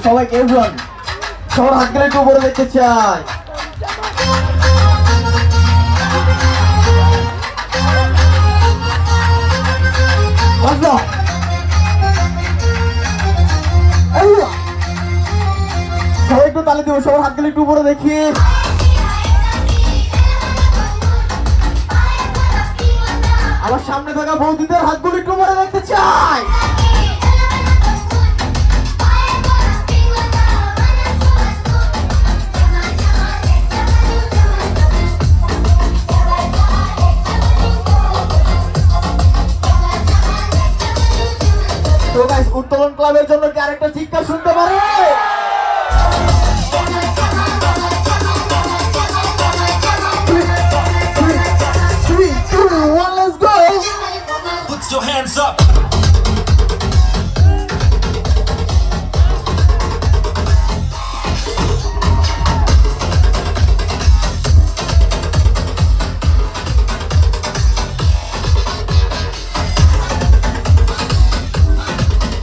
সবাইকে এভরিওয়ান সবার হাত গেলে একটু উপরে দেখতে চাই। সবাই একটু তালি দিব, সবার হাত গেলে একটু উপরে দেখি। আমার সামনে থাকা বৌদিদের হাতগুলো একটু উপরে দেখতে চাই। তো গাইস, উত্তোলন ক্লাবের জন্য কি আরেকটা চিৎকার শুনতে পারে? Three, two, one, let's go! Put your hands up.